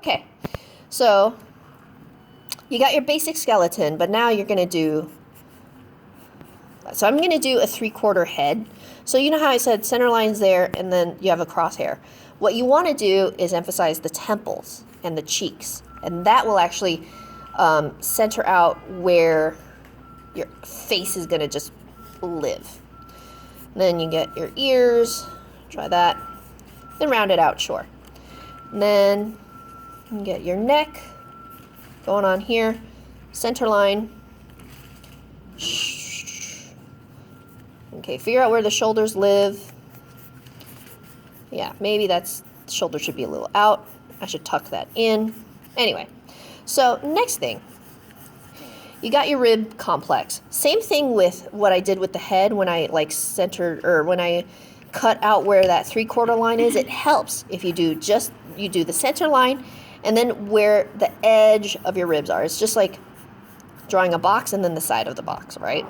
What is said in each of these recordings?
Okay, so you got your basic skeleton, but now you're gonna do, so I'm gonna do a 3/4 head. So you know how I said center line's there and then you have a crosshair. What you wanna do is emphasize the temples and the cheeks, and that will actually center out where your face is gonna just live. Then you get your ears, try that, then round it out, sure. And then you get your neck going on here, center line. Okay, figure out where the shoulders live. Yeah, maybe that's, the shoulder should be a little out. I should tuck that in. Anyway, so next thing, you got your rib complex. Same thing with what I did with the head when I like centered, or when I cut out where that 3/4 line is. It helps if you do you do the center line and then where the edge of your ribs are. It's just like drawing a box and then the side of the box, right?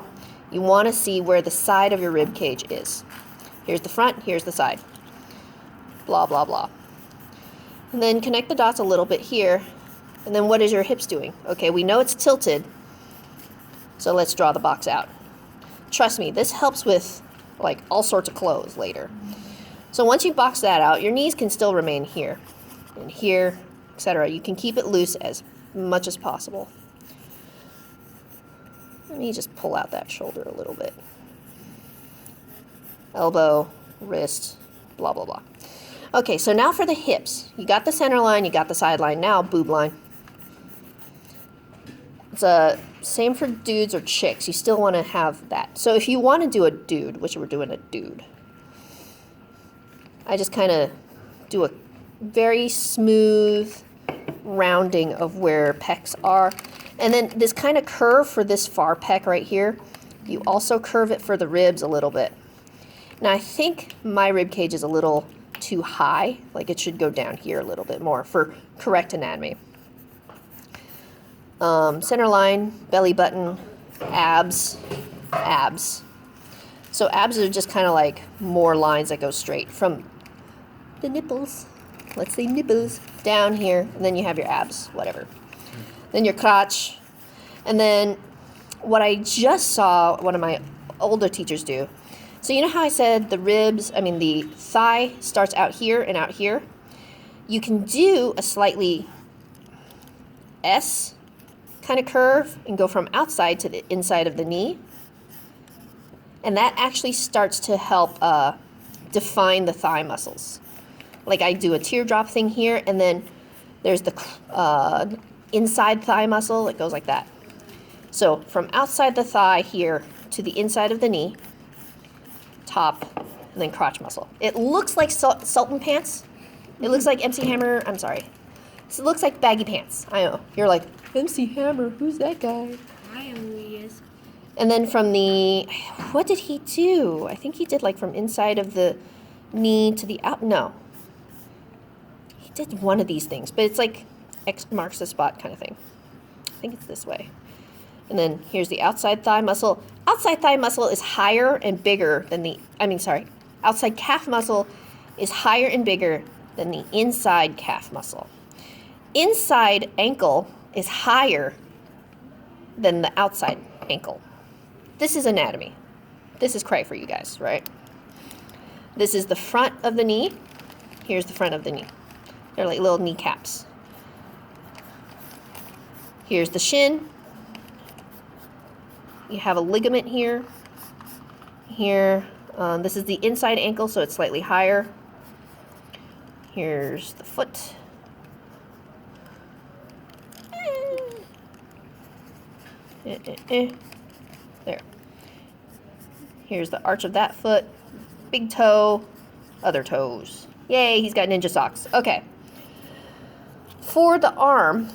You want to see where the side of your rib cage is. Here's the front, here's the side. Blah, blah, blah. And then connect the dots a little bit here. And then what is your hips doing? Okay, we know it's tilted. So let's draw the box out. Trust me, this helps with like all sorts of clothes later. So once you box that out, your knees can still remain here and here, etc. You can keep it loose as much as possible. Let me just pull out that shoulder a little bit. Elbow, wrist, blah, blah, blah. Okay, so now for the hips. You got the center line, you got the side line. Now boob line. It's same for dudes or chicks. You still want to have that. So if you want to do a dude, which we're doing a dude, I just kind of do a very smooth rounding of where pecs are. And then this kind of curve for this far pec right here, you also curve it for the ribs a little bit. Now I think my rib cage is a little too high, like it should go down here a little bit more for correct anatomy. Center line, belly button, abs, abs. So abs are just kind of like more lines that go straight from the nipples, let's say nipples, down here, and then you have your abs, whatever. Then your crotch, and then what I just saw one of my older teachers do. So you know how I said the thigh starts out here and out here? You can do a slightly S kind of curve and go from outside to the inside of the knee. And that actually starts to help define the thigh muscles. Like I do a teardrop thing here, and then there's the inside thigh muscle. It goes like that. So from outside the thigh here to the inside of the knee, top, and then crotch muscle. It looks like Sultan pants. It looks like MC Hammer. I'm sorry. So it looks like baggy pants. I know. You're like, MC Hammer, who's that guy? I know who he is. And then from the, what did he do? I think he did like from inside of the knee to the out. No. He did one of these things, but it's like X marks the spot kind of thing. I think it's this way. And then here's the outside thigh muscle. Outside thigh muscle is higher and bigger than outside calf muscle is higher and bigger than the inside calf muscle. Inside ankle is higher than the outside ankle. This is anatomy. This is cray for you guys, right? This is the front of the knee. Here's the front of the knee. They're like little kneecaps. Here's the shin. You have a ligament here. Here, this is the inside ankle, so it's slightly higher. Here's the foot. There. Here's the arch of that foot. Big toe, other toes. Yay, he's got ninja socks. Okay. For the arm,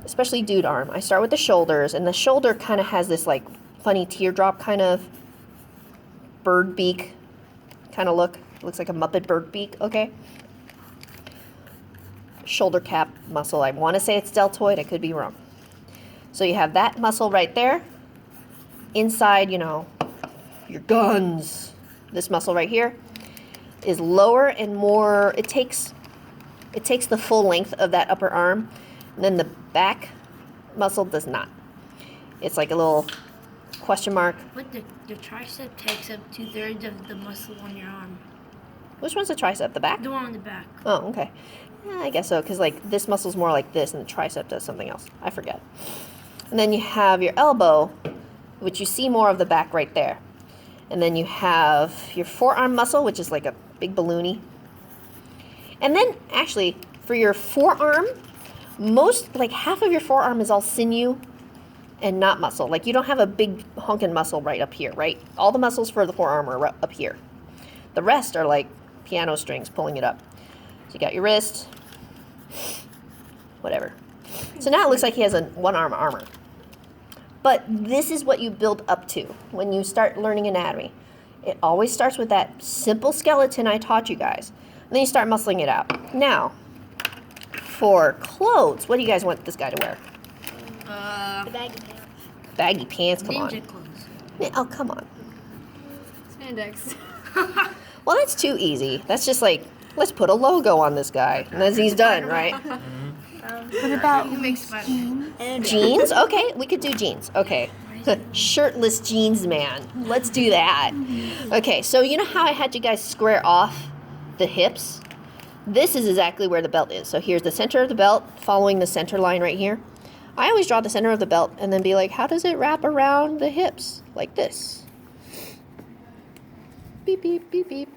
especially dude arm, I start with the shoulders, and the shoulder kind of has this like funny teardrop kind of bird beak kind of look. It looks like a Muppet bird beak, okay? Shoulder cap muscle. I want to say it's deltoid. I could be wrong. So you have that muscle right there. Inside, your guns. This muscle right here is lower and more, it takes It takes the full length of that upper arm, and then the back muscle does not. It's like a little question mark. But the tricep takes up 2/3 of the muscle on your arm. Which one's the tricep? The back? The one on the back. Oh, okay. Yeah, I guess so, because like this muscle's more like this, and the tricep does something else. I forget. And then you have your elbow, which you see more of the back right there. And then you have your forearm muscle, which is like a big balloony. And then actually, for your forearm, like half of your forearm is all sinew and not muscle. Like you don't have a big honkin' muscle right up here, right? All the muscles for the forearm are up here. The rest are like piano strings pulling it up. So you got your wrist, whatever. So now it looks like he has a one-arm armor. But this is what you build up to when you start learning anatomy. It always starts with that simple skeleton I taught you guys. And then you start muscling it out. Now, for clothes, what do you guys want this guy to wear? Baggy pants. Baggy pants, come on. Ninja clothes. Oh, come on. Spandex. Well, that's too easy. That's just like, let's put a logo on this guy. And then he's done, right? What about You make Spider-Man. Jeans? Okay, we could do jeans. Okay. Shirtless jeans man. Let's do that. Okay, so you know how I had you guys square off the hips? This is exactly where the belt is. So here's the center of the belt, following the center line right here. I always draw the center of the belt and then be like, how does it wrap around the hips? Like this. Beep, beep, beep, beep.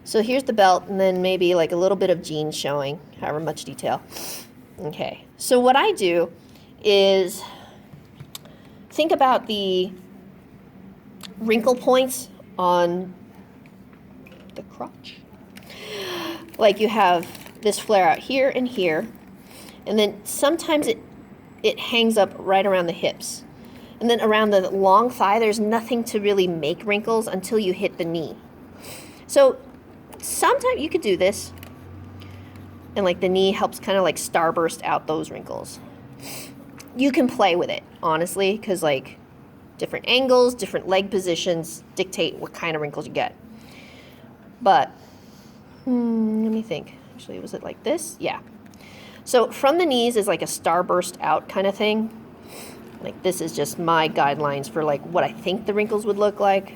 So here's the belt, and then maybe like a little bit of jeans showing, however much detail. Okay, so what I do is think about the wrinkle points on the crotch. Like you have this flare out here and here, and then sometimes it hangs up right around the hips. And then around the long thigh, there's nothing to really make wrinkles until you hit the knee. So sometimes you could do this, and like the knee helps kind of like starburst out those wrinkles. You can play with it, honestly, because like different angles, different leg positions dictate what kind of wrinkles you get. But let me think. Actually, was it like this? Yeah. So from the knees is like a starburst out kind of thing. Like this is just my guidelines for like what I think the wrinkles would look like.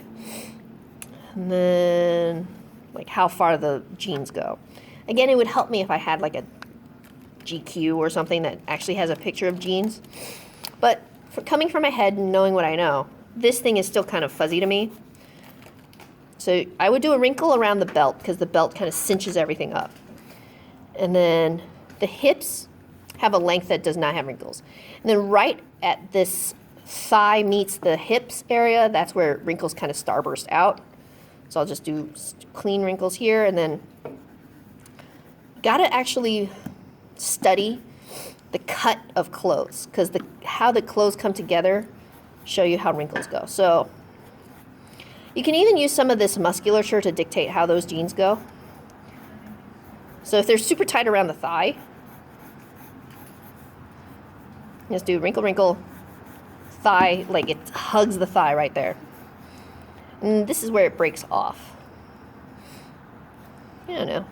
And then like how far the jeans go. Again, it would help me if I had like a GQ or something that actually has a picture of jeans. But coming from my head and knowing what I know, this thing is still kind of fuzzy to me. So I would do a wrinkle around the belt because the belt kind of cinches everything up. And then the hips have a length that does not have wrinkles. And then right at this thigh meets the hips area, that's where wrinkles kind of starburst out. So I'll just do clean wrinkles here, and then gotta actually study the cut of clothes, because how the clothes come together show you how wrinkles go. So you can even use some of this musculature to dictate how those jeans go. So if they're super tight around the thigh, just do wrinkle, wrinkle, thigh, like it hugs the thigh right there. And this is where it breaks off. I don't know.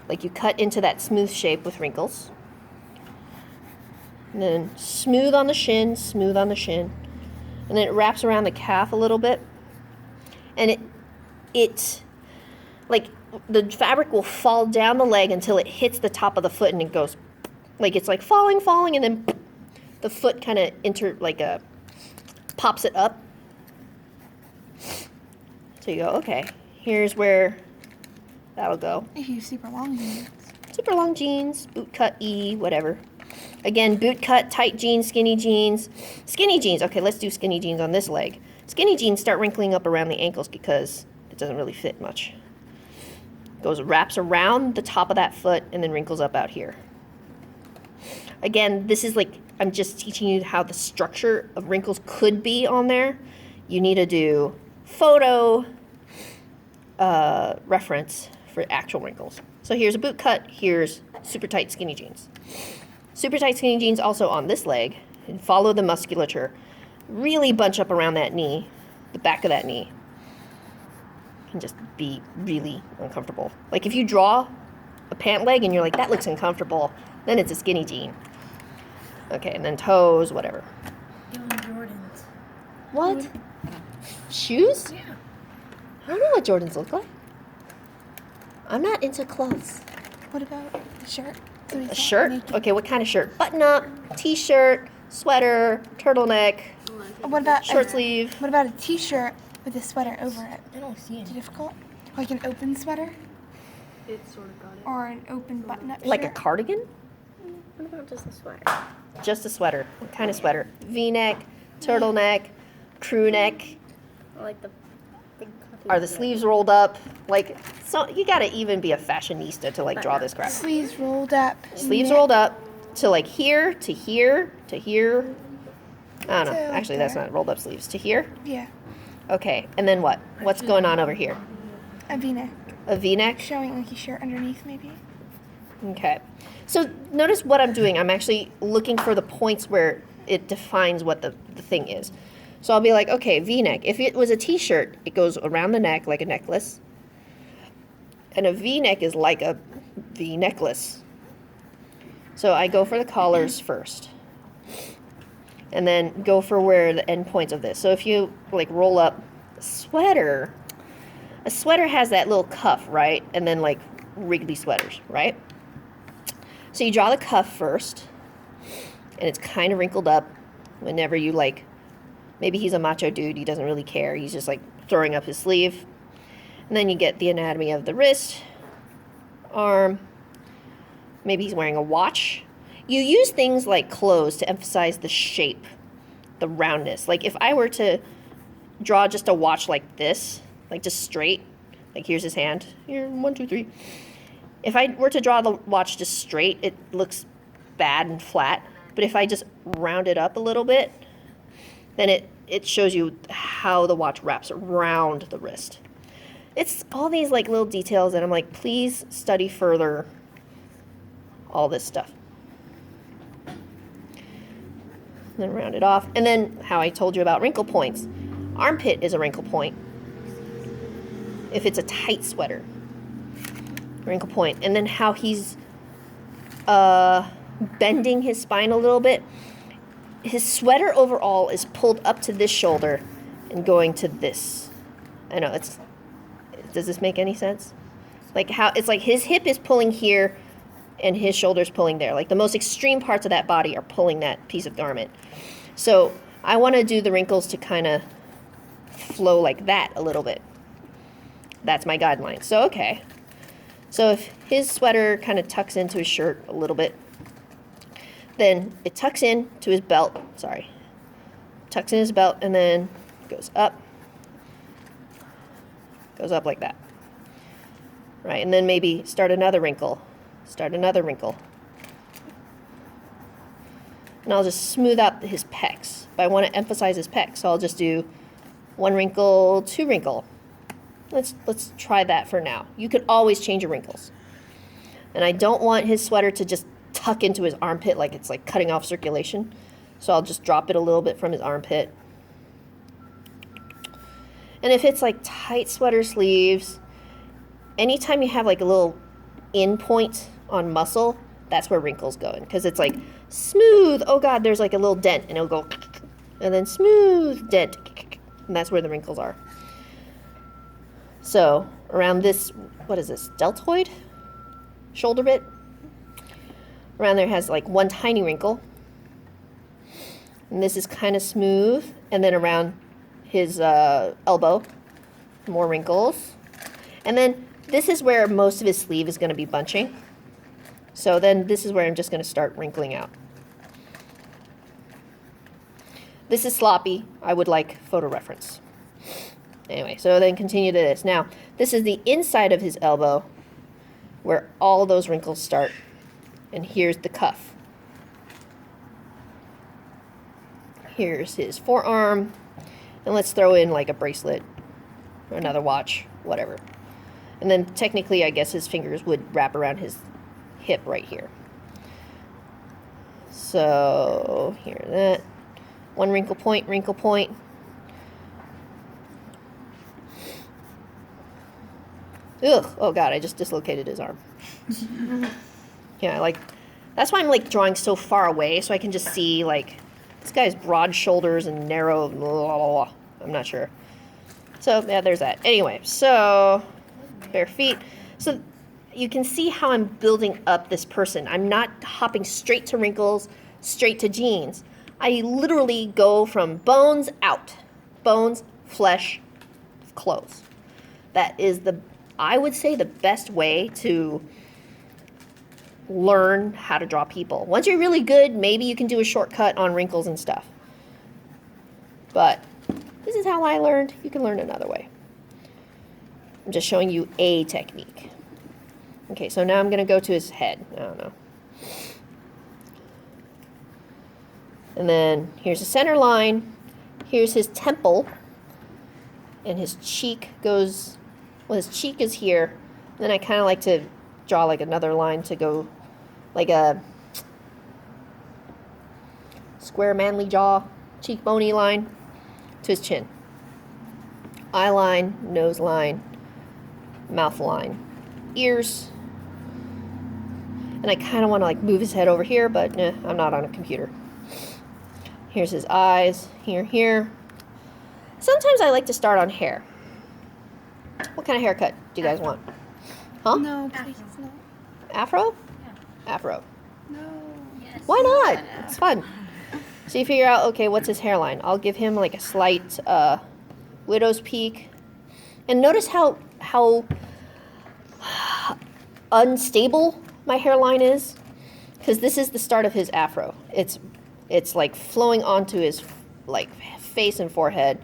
Like you cut into that smooth shape with wrinkles. And then smooth on the shin, smooth on the shin. And then it wraps around the calf a little bit. And it like the fabric will fall down the leg until it hits the top of the foot, and it goes like it's like falling, and then the foot kind of pops it up. So you go, okay, here's where that'll go. If you have super long jeans. Super long jeans, boot cut E, whatever. Again, boot cut, tight jeans, skinny jeans. Skinny jeans, okay, let's do skinny jeans on this leg. Skinny jeans start wrinkling up around the ankles because it doesn't really fit much. Wraps around the top of that foot and then wrinkles up out here. Again, this is like, I'm just teaching you how the structure of wrinkles could be on there. You need to do photo reference for actual wrinkles. So here's a boot cut, here's super tight skinny jeans. Super tight skinny jeans also on this leg, and follow the musculature. Really bunch up around that knee, the back of that knee. can just be really uncomfortable. Like if you draw a pant leg and you're like, that looks uncomfortable, then it's a skinny jean. Okay, and then toes, whatever. Doing Jordans. What? Shoes? Yeah. I don't know what Jordans look like. I'm not into clothes. What about the shirt? A shirt? Okay, what kind of shirt? Button up, t-shirt, sweater, turtleneck, What about short sleeve. What about a t-shirt with a sweater over it? I don't see Is it it. difficult? Like an open sweater It's sort of got it. or an open button-up Like a shirt? cardigan? What about just a sweater? Just a sweater. What kind of sweater? V-neck, turtleneck, crew neck. I like the big cuffy. Are the sleeves rolled up? Like, so you gotta even be a fashionista to like draw this crap. Sleeves rolled up. Sleeves neck- rolled up to like here, to here, to here. I don't know. To Actually, that's there. not rolled up sleeves. To here. Yeah, Okay, and then what? What's going on over here? a V-neck, A V-neck? showing like a shirt underneath maybe. Okay. So notice what I'm doing. I'm actually looking for the points where it defines what the thing is. So I'll be like, okay, V-neck. If it was a t-shirt, it goes around the neck like a necklace. And a V-neck is like a V necklace. So I go for the collars first. And then go for where the end points of this. So if you like roll up a sweater has that little cuff, right? And then like wriggly sweaters, right? So you draw the cuff first, and it's kind of wrinkled up whenever you like, maybe he's a macho dude, he doesn't really care, he's just like throwing up his sleeve. And then you get the anatomy of the wrist, arm, maybe he's wearing a watch. You use things like clothes to emphasize the shape, the roundness. Like if I were to draw just a watch like this, like just straight, like here's his hand, here, 1, 2, 3. If I were to draw the watch just straight, it looks bad and flat. But if I just round it up a little bit, then it shows you how the watch wraps around the wrist. It's all these like little details that I'm like, please study further all this stuff. Then round it off. And then how I told you about wrinkle points. Armpit is a wrinkle point. If it's a tight sweater. Wrinkle point. And then how he's bending his spine a little bit. His sweater overall is pulled up to this shoulder and going to this. I know, does this make any sense? Like how, it's like his hip is pulling here and his shoulder's pulling there. Like the most extreme parts of that body are pulling that piece of garment. So I want to do the wrinkles to kind of flow like that a little bit. That's my guideline. So, okay. So if his sweater kind of tucks into his shirt a little bit, then it tucks in to his belt. Sorry. Tucks in his belt and then goes up. Goes up like that. Right, and then maybe start another wrinkle. Start another wrinkle. And I'll just smooth out his pecs. But I want to emphasize his pecs, so I'll just do 1 wrinkle, 2 wrinkle. Let's try that for now. You could always change your wrinkles. And I don't want his sweater to just tuck into his armpit like it's like cutting off circulation. So I'll just drop it a little bit from his armpit. And if it's like tight sweater sleeves, anytime you have like a little in point on muscle, that's where wrinkles go in. Because it's like smooth, oh God, there's like a little dent and it'll go, and then smooth dent, and that's where the wrinkles are. So around this, what is this, deltoid? Shoulder bit? Around there has like 1 tiny wrinkle. And this is kind of smooth. And then around his elbow, more wrinkles. And then this is where most of his sleeve is going to be bunching. So then this is where I'm just going to start wrinkling out. This is sloppy. I would like photo reference. Anyway, so then continue to this. Now, this is the inside of his elbow where all those wrinkles start. And here's the cuff. Here's his forearm. And let's throw in like a bracelet or another watch, whatever. And then technically, I guess his fingers would wrap around his hip right here. So, here, that. 1 wrinkle point, wrinkle point. Ugh. Oh God, I just dislocated his arm. Yeah, like that's why I'm like drawing so far away so I can just see like this guy's broad shoulders and narrow. Blah, blah, blah. I'm not sure. So yeah, there's that. Anyway, so bare feet. So you can see how I'm building up this person. I'm not hopping straight to wrinkles, straight to jeans. I literally go from bones out, bones, flesh, clothes. That is I would say the best way to learn how to draw people. Once you're really good, maybe you can do a shortcut on wrinkles and stuff. But this is how I learned. You can learn another way. I'm just showing you a technique. Okay, so now I'm going to go to his head. I don't know. And then here's the center line. Here's his temple. And his cheek goes, well, his cheek is here. And then I kind of like to draw like another line to go like a square manly jaw, cheekbony line to his chin. Eye line, nose line, mouth line, ears. And I kind of want to like move his head over here, but nah, I'm not on a computer. Here's his eyes, here. Sometimes I like to start on hair. What kind of haircut do you guys want? Huh? No, please, no. Afro? Afro. No. Yes. Why not? It's fun. So you figure out, okay, what's his hairline? I'll give him like a slight widow's peak. And notice how unstable my hairline is. Because this is the start of his afro. It's like flowing onto his like face and forehead.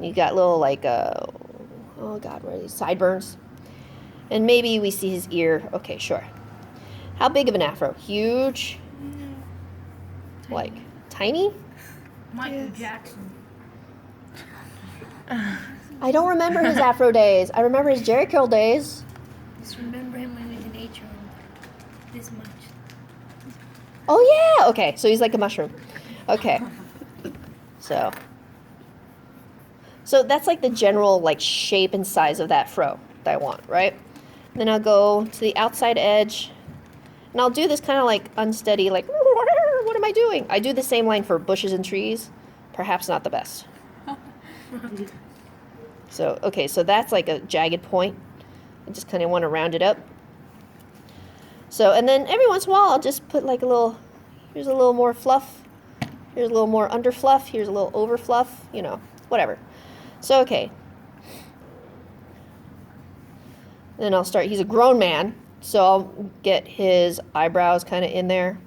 You got little like oh God, what are these? Sideburns. And maybe we see his ear. Okay, sure. How big of an afro? Huge? Like tiny? Michael Jackson. I don't remember his afro days. I remember his Jerry curl days. Just remember him when he was in H room. This much. Oh yeah. Okay, so he's like a mushroom. Okay. So that's like the general like shape and size of that fro that I want, right? Then I'll go to the outside edge, and I'll do this kind of like unsteady, like, what am I doing? I do the same line for bushes and trees. Perhaps not the best. So, okay, so that's like a jagged point. I just kind of want to round it up. So, and then every once in a while, I'll just put like here's a little more fluff. Here's a little more under fluff. Here's a little over fluff, you know, whatever. So, okay. Then I'll start, he's a grown man, so I'll get his eyebrows kind of in there.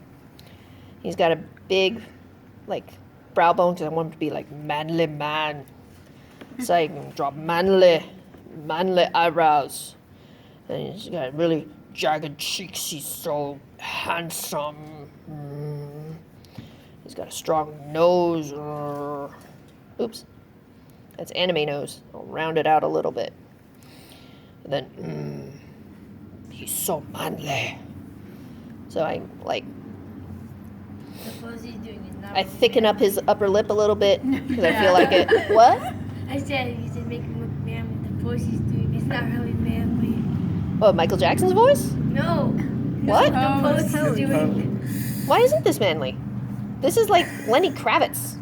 He's got a big, like, brow bone, because I want him to be like manly man. So I can draw manly eyebrows. And he's got really jagged cheeks, he's so handsome. He's got a strong nose. Oops. That's anime nose. I'll round it out a little bit. And then, he's so manly. So I like, Suppose he's doing is not I really thicken up manly. his upper lip a little bit because I feel like it. What? I said he said make him look manly. The voice he's doing is not really manly. Oh, Michael Jackson's voice? No. What? The pose he's doing. Why isn't this manly? This is like Lenny Kravitz.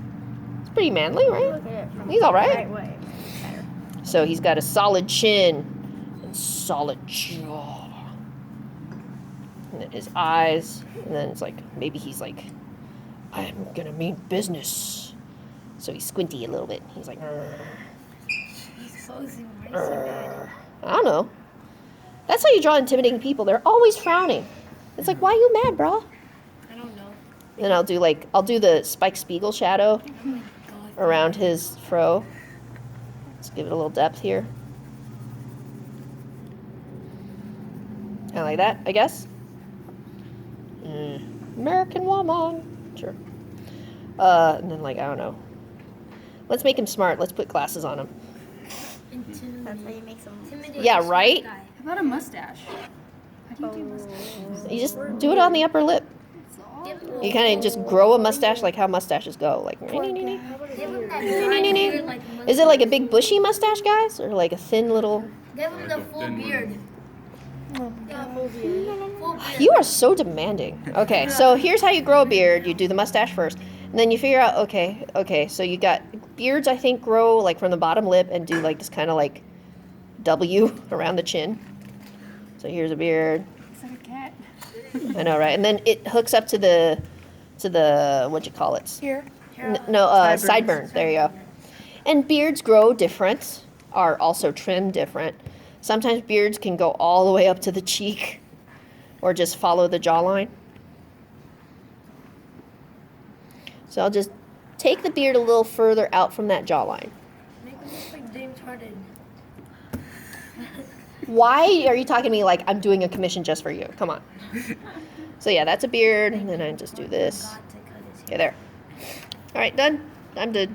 It's pretty manly, right? Look at it from He's all the right. right way. Better. So he's got a solid chin and solid jaw. And then his eyes. And then it's like, maybe he's like, I'm gonna mean business. So he's squinty a little bit. He's like, He's posing right so bad. I don't know. That's how you draw intimidating people. They're always frowning. It's like, why are you mad, bro? I don't know. Then I'll do the Spike Spiegel shadow Oh my god. around his fro. Let's give it a little depth here. Kind of like that, I guess. American woman. Sure. And then like, I don't know. Let's make him smart. Let's put glasses on him. That's how you make some. Intimidating Yeah, right? guy. How about a mustache? How do you do mustache? You just do it on the upper lip. Give You kind of just grow a mustache like how mustaches go. Like, him that is it like a big bushy mustache, guys? Or like a thin little... Give him the Like a full thin beard. one. Yeah, full beard. Full beard. You are so demanding. Okay, so here's how you grow a beard. You do the mustache first, and then you figure out, okay, so you got beards, I think, grow like from the bottom lip and do like this kind of like W around the chin. So here's a beard. It's like a cat. I know, right? And then it hooks up to the what'd you call it? Here. Sideburn. There you go. And beards grow different, are also trimmed different. Sometimes beards can go all the way up to the cheek or just follow the jawline. So I'll just take the beard a little further out from that jawline. Make him look like James Harden. Why are you talking to me like I'm doing a commission just for you? Come on. So yeah, that's a beard, and then I just do this. God to cut his hair. Okay, there. All right, done. I'm done.